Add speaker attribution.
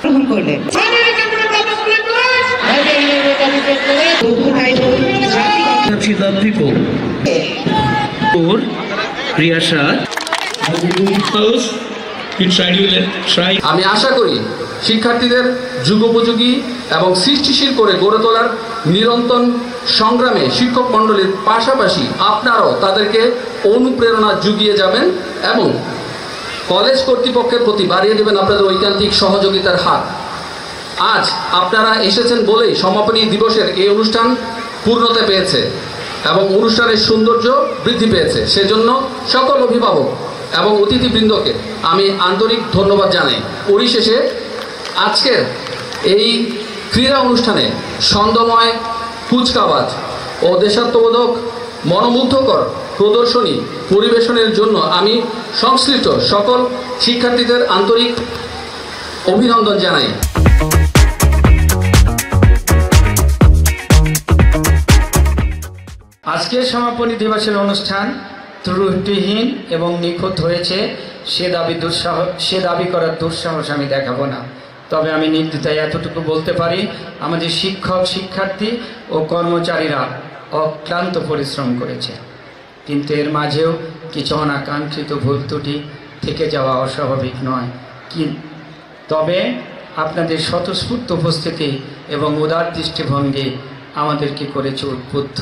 Speaker 1: গ্রহণ করলেন।
Speaker 2: আমি আশা করি শিক্ষার্থীদের যুগোপযোগী এবং সৃষ্টিশীল করে গড়ে তোলার নিরন্তর সংগ্রামে শিক্ষক মণ্ডলীর পাশাপাশি আপনারাও তাদেরকে অনুপ্রেরণা জুগিয়ে যাবেন এবং কলেজ কর্তৃপক্ষের প্রতি বাড়িয়ে দেবেন আপনাদের ঐকান্তিক সহযোগিতার হাত। আজ আপনারা এসেছেন বলেই সমাপনী দিবসের এই অনুষ্ঠান পূর্ণতা পেয়েছে এবং অনুষ্ঠানের সৌন্দর্য বৃদ্ধি পেয়েছে। সেজন্য সকল অভিভাবক এবং অতিথিবৃন্দকে আমি আন্তরিক ধন্যবাদ জানাই। পরিশেষে আজকের এই ক্রীড়া অনুষ্ঠানে ছন্দময় কুচকাওয়াজ ও দেশাত্মবোধক মনোমুগ্ধকর প্রদর্শনী পরিবেশনের জন্য আমি সংশ্লিষ্ট সকল শিক্ষার্থীদের আন্তরিক অভিনন্দন জানাই।
Speaker 3: আজকের সমাপনী দিবসের অনুষ্ঠান ত্রুটিহীন এবং নিখুঁত হয়েছে সে দাবি করার দুঃসাহস আমি দেখাবো না। তবে আমি নির্দ্বিধায় এতটুকু বলতে পারি, আমাদের শিক্ষক শিক্ষার্থী ও কর্মচারীরা অক্লান্ত পরিশ্রম করেছে, কিন্তু এর মাঝেও কিছু অনাকাঙ্ক্ষিত ভুল ত্রুটি থেকে যাওয়া অস্বাভাবিক নয়। তবে আপনাদের স্বতঃস্ফূর্ত উপস্থিতি এবং উদার দৃষ্টিভঙ্গি আমাদেরকে করেছে উদ্বুদ্ধ।